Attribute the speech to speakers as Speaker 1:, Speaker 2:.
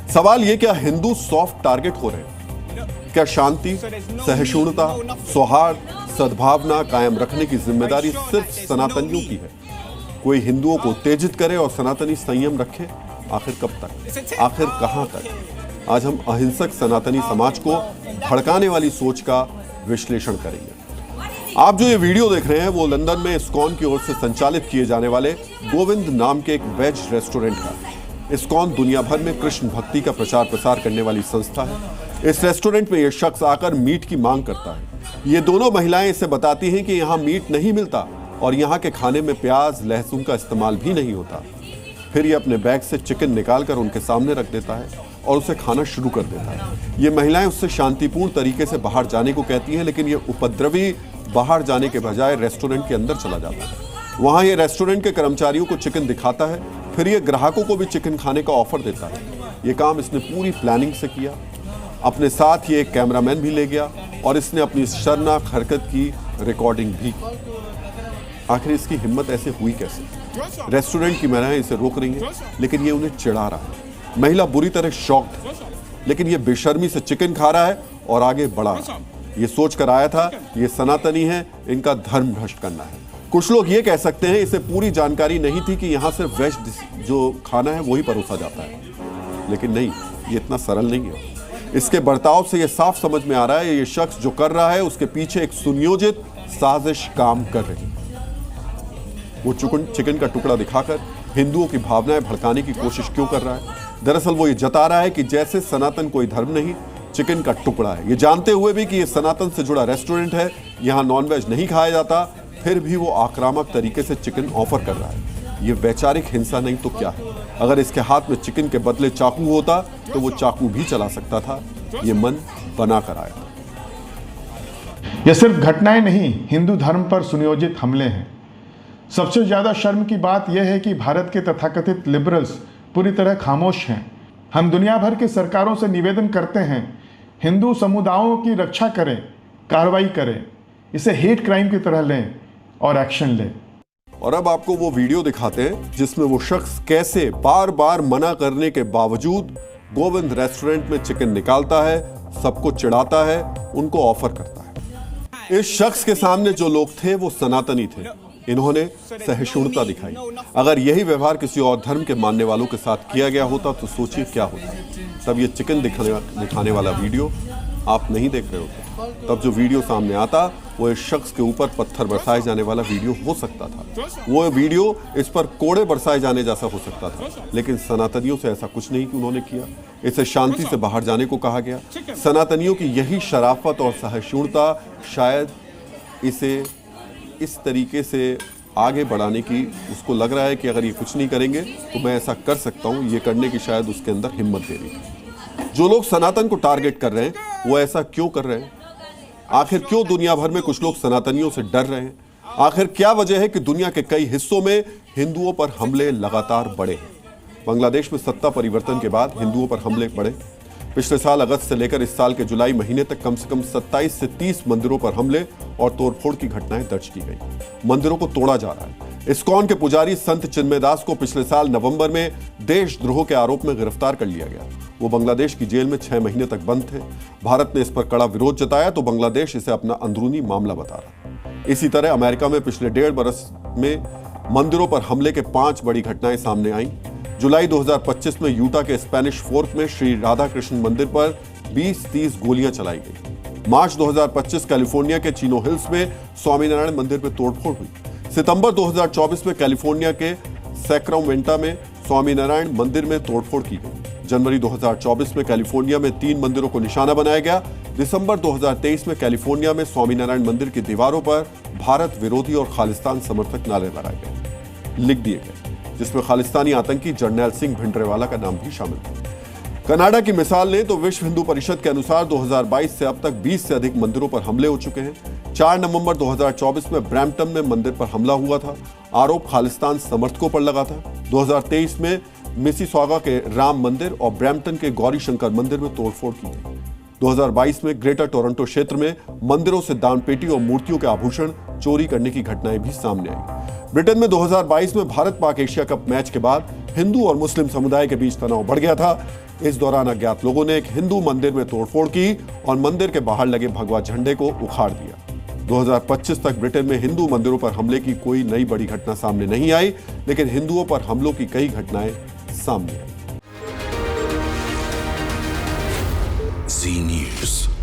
Speaker 1: सवाल ये, क्या हिंदू सॉफ्ट टारगेट हो रहे हैं? क्या शांति, सहिष्णुता, सौहार्द, सद्भावना कायम रखने की जिम्मेदारी सिर्फ सनातनियों की है? कोई हिंदुओं को उत्तेजित करे और सनातनी संयम रखे? आखिर कब तक, आखिर कहां तक? आज हम अहिंसक सनातनी समाज को भड़काने वाली सोच का विश्लेषण करेंगे। आप जो ये वीडियो देख रहे हैं वो लंदन में इस्कॉन की ओर से संचालित किए जाने वाले गोविंद नाम के एक वेज रेस्टोरेंट है। इस्कॉन दुनिया भर में कृष्ण भक्ति का प्रचार प्रसार करने वाली संस्था है। इस रेस्टोरेंट में यह शख्स आकर मीट की मांग करता है। ये दोनों महिलाएं इसे बताती हैं कि यहाँ मीट नहीं मिलता और यहाँ के खाने में प्याज लहसुन का इस्तेमाल भी नहीं होता। फिर ये अपने बैग से चिकन निकालकर उनके सामने रख देता है और उसे खाना शुरू कर देता है। ये महिलाएं उससे शांतिपूर्ण तरीके से बाहर जाने को कहती हैं, लेकिन ये उपद्रवी बाहर जाने के बजाय रेस्टोरेंट के अंदर चला जाता है। वहां ये रेस्टोरेंट के कर्मचारियों को चिकन दिखाता है, फिर ये ग्राहकों को भी चिकन खाने का ऑफर देता है। ये काम इसने पूरी प्लानिंग से किया। अपने साथ ये एक कैमरामैन भी ले गया और इसने अपनी शर्मनाक हरकत की रिकॉर्डिंग भी की। आखिर इसकी हिम्मत ऐसे हुई कैसे? रेस्टोरेंट की महिलाएं इसे रोक रही हैं, लेकिन ये उन्हें चिढ़ा रहा है। महिला बुरी तरह शॉक्ड है, लेकिन ये बेशर्मी से चिकन खा रहा है और आगे बढ़ा रहा है। ये सोचकर आया था ये सनातनी है, इनका धर्म भ्रष्ट करना है। कुछ लोग ये कह सकते हैं इसे पूरी जानकारी नहीं थी कि यहाँ सिर्फ वेज जो खाना है वही परोसा जाता है, लेकिन नहीं, ये इतना सरल नहीं है। इसके बर्ताव से ये साफ समझ में आ रहा है ये शख्स जो कर रहा है उसके पीछे एक सुनियोजित साजिश काम कर रही है। वो चिकन का टुकड़ा दिखाकर हिंदुओं की भावनाएं भड़काने की कोशिश क्यों कर रहा है? दरअसल वो ये जता रहा है कि जैसे सनातन कोई धर्म नहीं, चिकन का टुकड़ा है। ये जानते हुए भी कि ये सनातन से जुड़ा रेस्टोरेंट है, यहाँ नॉनवेज नहीं खाया जाता, फिर भी वो आक्रामक तरीके से चिकन ऑफर कर रहा है। ये वैचारिक हिंसा नहीं तो क्या है? अगर इसके हाथ में चिकन के बदले चाकू होता तो वो चाकू भी चला सकता था। ये मन बना कर आया।
Speaker 2: ये सिर्फ घटनाएं नहीं, हिंदू धर्म पर सुनियोजित हमले हैं। सबसे ज्यादा शर्म की बात यह है कि भारत के तथाकथित लिबरल्स पूरी तरह खामोश हैं। हम दुनिया भर की सरकारों से निवेदन करते हैं हिंदू समुदायों की रक्षा करें, कार्रवाई करें, इसे हेट क्राइम की तरह लें और एक्शन लें।
Speaker 1: और अब आपको वो वीडियो दिखाते हैं जिसमें वो शख्स कैसे बार बार मना करने के बावजूद गोविंद रेस्टोरेंट में चिकन निकालता है, सबको चिढ़ाता है, उनको ऑफर करता है। इस शख्स के सामने जो लोग थे वो सनातनी थे। इन्होंने सहिष्णुता दिखाई। अगर यही व्यवहार किसी और धर्म के मानने वालों के साथ किया गया होता तो सोचिए क्या होता। तब ये चिकन दिखाने वाला वीडियो आप नहीं देख रहे होते। तब जो वीडियो सामने आता वो इस शख्स के ऊपर पत्थर बरसाए जाने वाला वीडियो हो सकता था। वो वीडियो इस पर कोड़े बरसाए जाने जैसा हो सकता था, लेकिन सनातनियों से ऐसा कुछ नहीं कि उन्होंने किया। इसे शांति से बाहर जाने को कहा गया। सनातनियों की यही शराफत और सहिष्णुता शायद इसे इस तरीके से आगे बढ़ाने की, उसको लग रहा है कि अगर ये कुछ नहीं करेंगे तो मैं ऐसा कर सकता हूं, ये करने की शायद उसके अंदर हिम्मत दे रही है। जो लोग सनातन को टारगेट कर रहे हैं वो ऐसा क्यों कर रहे हैं? आखिर क्यों दुनिया भर में कुछ लोग सनातनियों से डर रहे हैं? आखिर क्या वजह है कि दुनिया के कई हिस्सों में हिंदुओं पर हमले लगातार बढ़े हैं? बांग्लादेश में सत्ता परिवर्तन के बाद हिंदुओं पर हमले बढ़े। पिछले साल अगस्त से लेकर इस साल के जुलाई महीने तक कम से कम 27 से 30 मंदिरों पर हमले और तोड़फोड़ की घटनाएं दर्ज की गई। मंदिरों को तोड़ा जा रहा है। इस्कॉन के पुजारी संत चिन्मय दास को पिछले साल नवंबर में देशद्रोह के आरोप में गिरफ्तार कर लिया गया। वो बांग्लादेश की जेल में 6 महीने तक बंद थे। भारत ने इस पर कड़ा विरोध जताया तो बांग्लादेश इसे अपना अंदरूनी मामला बता रहा। इसी तरह अमेरिका में पिछले 1.5 बरस में मंदिरों पर हमले के 5 बड़ी घटनाएं सामने आईं। जुलाई 2025 में यूटा के स्पेनिश फोर्क में श्री राधा कृष्ण मंदिर पर 20-30 गोलियां चलाई गई। मार्च 2025 कैलिफोर्निया के चिनो हिल्स में स्वामीनारायण मंदिर पर तोड़फोड़ हुई। सितंबर 2024 में कैलिफोर्निया के सैक्रामेंटो में स्वामीनारायण मंदिर में तोड़फोड़ की गई। जनवरी 2024 में कैलिफोर्निया में 3 मंदिरों को निशाना बनाया गया। दिसंबर 2023 में कैलिफोर्निया में स्वामीनारायण मंदिर की दीवारों पर भारत विरोधी और खालिस्तान समर्थक नारे लगाए गए, लिख दिए गए, जिसमें खालिस्तानी आतंकी जर्नैल सिंह भिंडरेवाला का नाम भी शामिल था। कनाडा की मिसाल लें तो विश्व हिंदू परिषद के अनुसार 2022 से अब तक 20 से अधिक मंदिरों पर हमले हो चुके हैं। 4 नवंबर 2024 में ब्रैम्पटन में मंदिर पर हमला हुआ था। आरोप खालिस्तान समर्थकों पर लगा था। 2023 में मिसिसॉगा के राम मंदिर और ब्रैम्पटन के गौरी शंकर मंदिर में तोड़फोड़ की गई। 2022 में ग्रेटर टोरंटो क्षेत्र में मंदिरों से दानपेटी और मूर्तियों के आभूषण चोरी करने की घटनाएं भी सामने आई। ब्रिटेन में 2022 में Bharat Pak Asia cup match के बाद हिंदू और मुस्लिम समुदाय के बीच तनाव बढ़ गया था। इस दौरान अज्ञात लोगों ने एक हिंदू मंदिर में तोड़फोड़ की और मंदिर के बाहर लगे भगवा झंडे को उखाड़ दिया। 2025 तक ब्रिटेन में हिंदू मंदिरों पर हमले की कोई नई बड़ी घटना सामने नहीं आई, लेकिन हिंदुओं पर हमलों की कई घटनाएं सामने आई।
Speaker 3: Zee News.